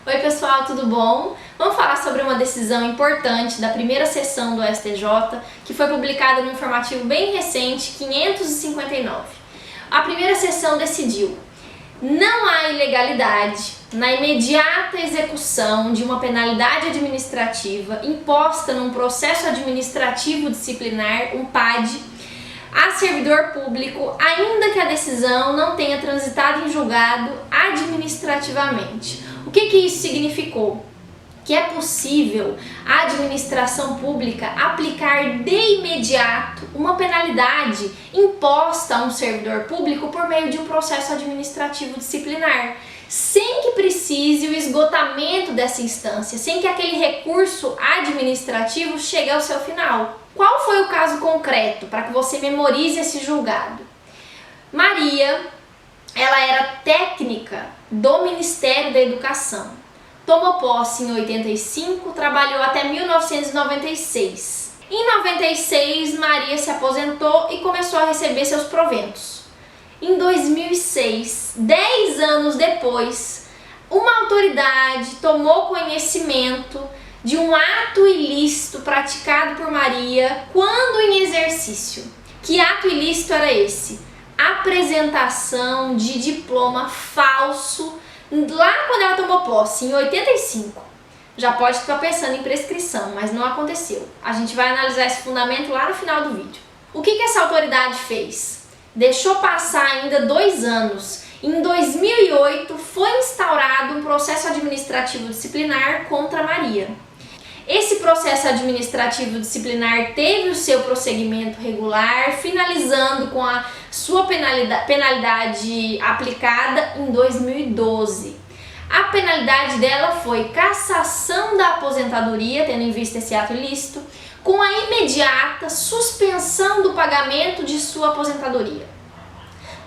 Oi pessoal, tudo bom? Vamos falar sobre uma decisão importante da primeira sessão do STJ, que foi publicada no informativo bem recente, 559. A primeira sessão decidiu: não há ilegalidade na imediata execução de uma penalidade administrativa imposta num processo administrativo disciplinar, um PAD, a servidor público, ainda que a decisão não tenha transitado em julgado administrativamente. O que isso significou? Que é possível a administração pública aplicar de imediato uma penalidade imposta a um servidor público por meio de um processo administrativo disciplinar, sem que precise o esgotamento dessa instância, sem que aquele recurso administrativo chegue ao seu final. Qual foi o caso concreto, para que você memorize esse julgado? Maria, ela era técnica do Ministério da Educação. Tomou posse em 85, trabalhou até 1996. Em 96, Maria se aposentou e começou a receber seus proventos. Em 2006, 10 anos depois, uma autoridade tomou conhecimento de um ato ilícito praticado por Maria quando em exercício. Que ato ilícito era esse? Apresentação de diploma falso lá quando ela tomou posse, em 85. Já pode estar pensando em prescrição, mas não aconteceu. A gente vai analisar esse fundamento lá no final do vídeo. O que essa autoridade fez? Deixou passar ainda 2 anos. Em 2008 foi instaurado um processo administrativo disciplinar contra Maria. Esse processo administrativo disciplinar teve o seu prosseguimento regular, finalizando com a sua penalidade aplicada em 2012. A penalidade dela foi cassação da aposentadoria, tendo em vista esse ato ilícito, com a imediata suspensão do pagamento de sua aposentadoria.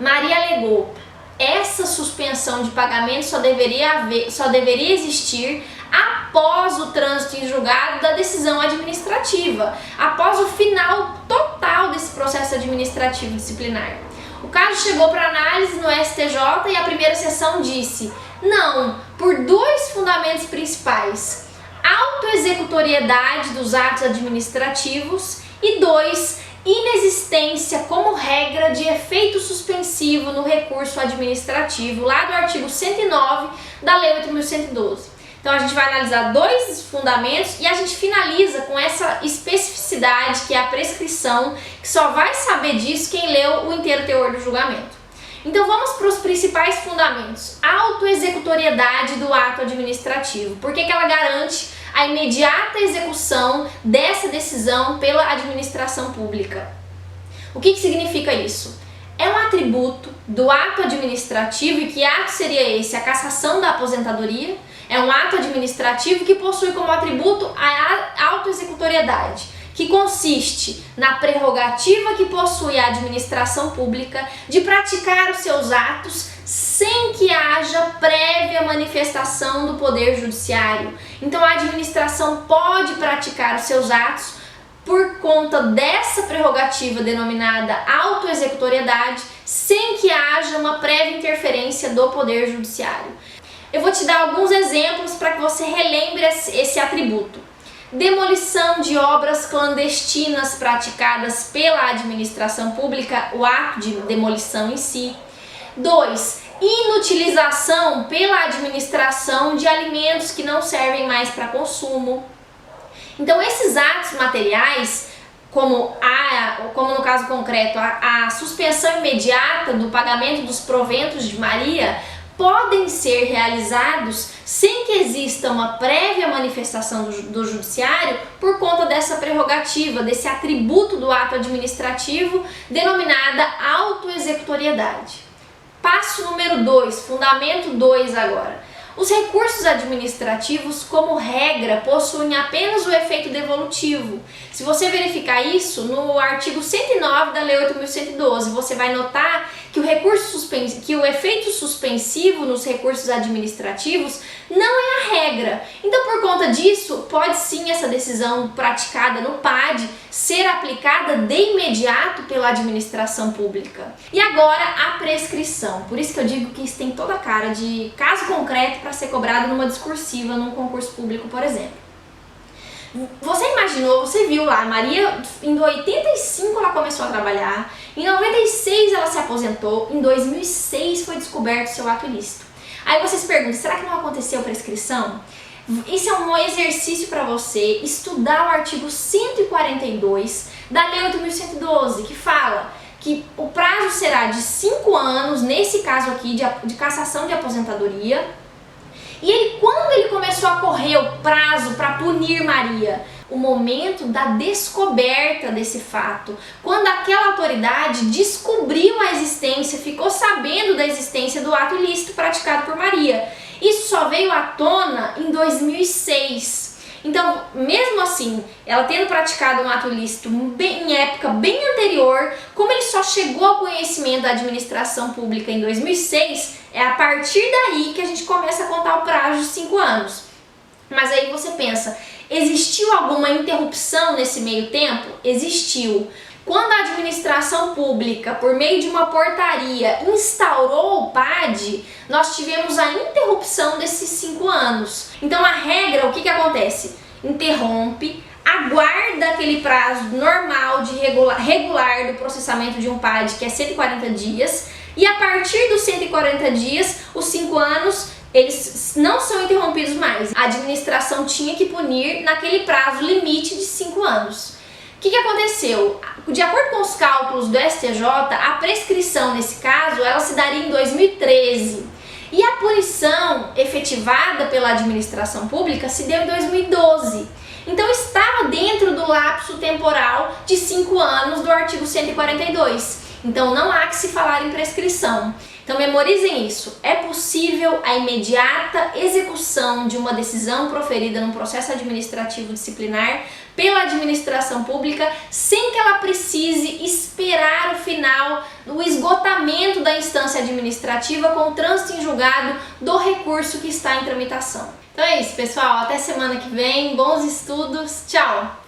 Maria alegou: essa suspensão de pagamento só deveria existir após o trânsito em julgado da decisão administrativa, após o final total desse processo administrativo disciplinar. O caso chegou para análise no STJ e a primeira sessão disse: não, por 2 fundamentos principais: autoexecutoriedade dos atos administrativos e 2, inexistência como regra de efeito suspensivo no recurso administrativo, lá do artigo 109 da Lei 8.112. Então a gente vai analisar 2 fundamentos e a gente finaliza com essa especificidade, que é a prescrição, que só vai saber disso quem leu o inteiro teor do julgamento. Então vamos para os principais fundamentos. Autoexecutoriedade do ato administrativo. Por que ela garante a imediata execução dessa decisão pela administração pública? O que significa isso? É um atributo do ato administrativo. E que ato seria esse? A cassação da aposentadoria. É um ato administrativo que possui como atributo a autoexecutoriedade, que consiste na prerrogativa que possui a administração pública de praticar os seus atos sem que haja prévia manifestação do Poder Judiciário. Então a administração pode praticar os seus atos por conta dessa prerrogativa denominada autoexecutoriedade, sem que haja uma prévia interferência do Poder Judiciário. Eu vou te dar alguns exemplos para que você relembre esse atributo. Demolição de obras clandestinas praticadas pela administração pública, o ato de demolição em si. 2. Inutilização pela administração de alimentos que não servem mais para consumo. Então esses atos materiais, como no caso concreto, a suspensão imediata do pagamento dos proventos de Maria, podem ser realizados sem que exista uma prévia manifestação do judiciário por conta dessa prerrogativa, desse atributo do ato administrativo denominada autoexecutoriedade. Passo número 2, fundamento 2 agora. Os recursos administrativos, como regra, possuem apenas o efeito devolutivo. Se você verificar isso no artigo 109 da Lei 8.112, você vai notar que o efeito suspensivo nos recursos administrativos não é a regra. Então, por conta disso, pode sim essa decisão praticada no PAD ser aplicada de imediato pela administração pública. E agora, a prescrição. Por isso que eu digo que isso tem toda a cara de caso concreto para ser cobrado numa discursiva, num concurso público, por exemplo. Você imaginou, você viu lá, Maria, em 85 ela começou a trabalhar, em 96 ela se aposentou, em 2006 foi descoberto seu ato ilícito. Aí você se pergunta, será que não aconteceu prescrição? Esse é um exercício para você estudar o artigo 142 da Lei 8.112, que fala que o prazo será de 5 anos, nesse caso aqui, de cassação de aposentadoria. E quando ele começou a correr o prazo para punir Maria? O momento da descoberta desse fato. Quando aquela autoridade descobriu a existência, ficou sabendo da existência do ato ilícito praticado por Maria. Isso só veio à tona em 2006. Então, mesmo assim, ela tendo praticado um ato ilícito em época bem anterior, como ele só chegou ao conhecimento da administração pública em 2006, é a partir daí que a gente começa a contar o prazo de 5 anos. Mas aí você pensa, existiu alguma interrupção nesse meio tempo? Existiu. Quando a administração pública, por meio de uma portaria, instaurou o PAD, nós tivemos a interrupção desses 5 anos. Então a regra, o que acontece? Interrompe, aguarda aquele prazo normal de regular do processamento de um PAD, que é 140 dias, e a partir dos 140 dias, os 5 anos, eles não são interrompidos mais. A administração tinha que punir naquele prazo limite de 5 anos. O que aconteceu? De acordo com os cálculos do STJ, a prescrição nesse caso, ela se daria em 2013. E a punição efetivada pela administração pública se deu em 2012. Então estava dentro do lapso temporal de 5 anos do artigo 142. Então não há que se falar em prescrição. Então memorizem isso. É possível a imediata execução de uma decisão proferida num processo administrativo disciplinar pela administração pública sem que ela precise esperar o final, o esgotamento da instância administrativa com o trânsito em julgado do recurso que está em tramitação. Então é isso, pessoal. Até semana que vem. Bons estudos. Tchau!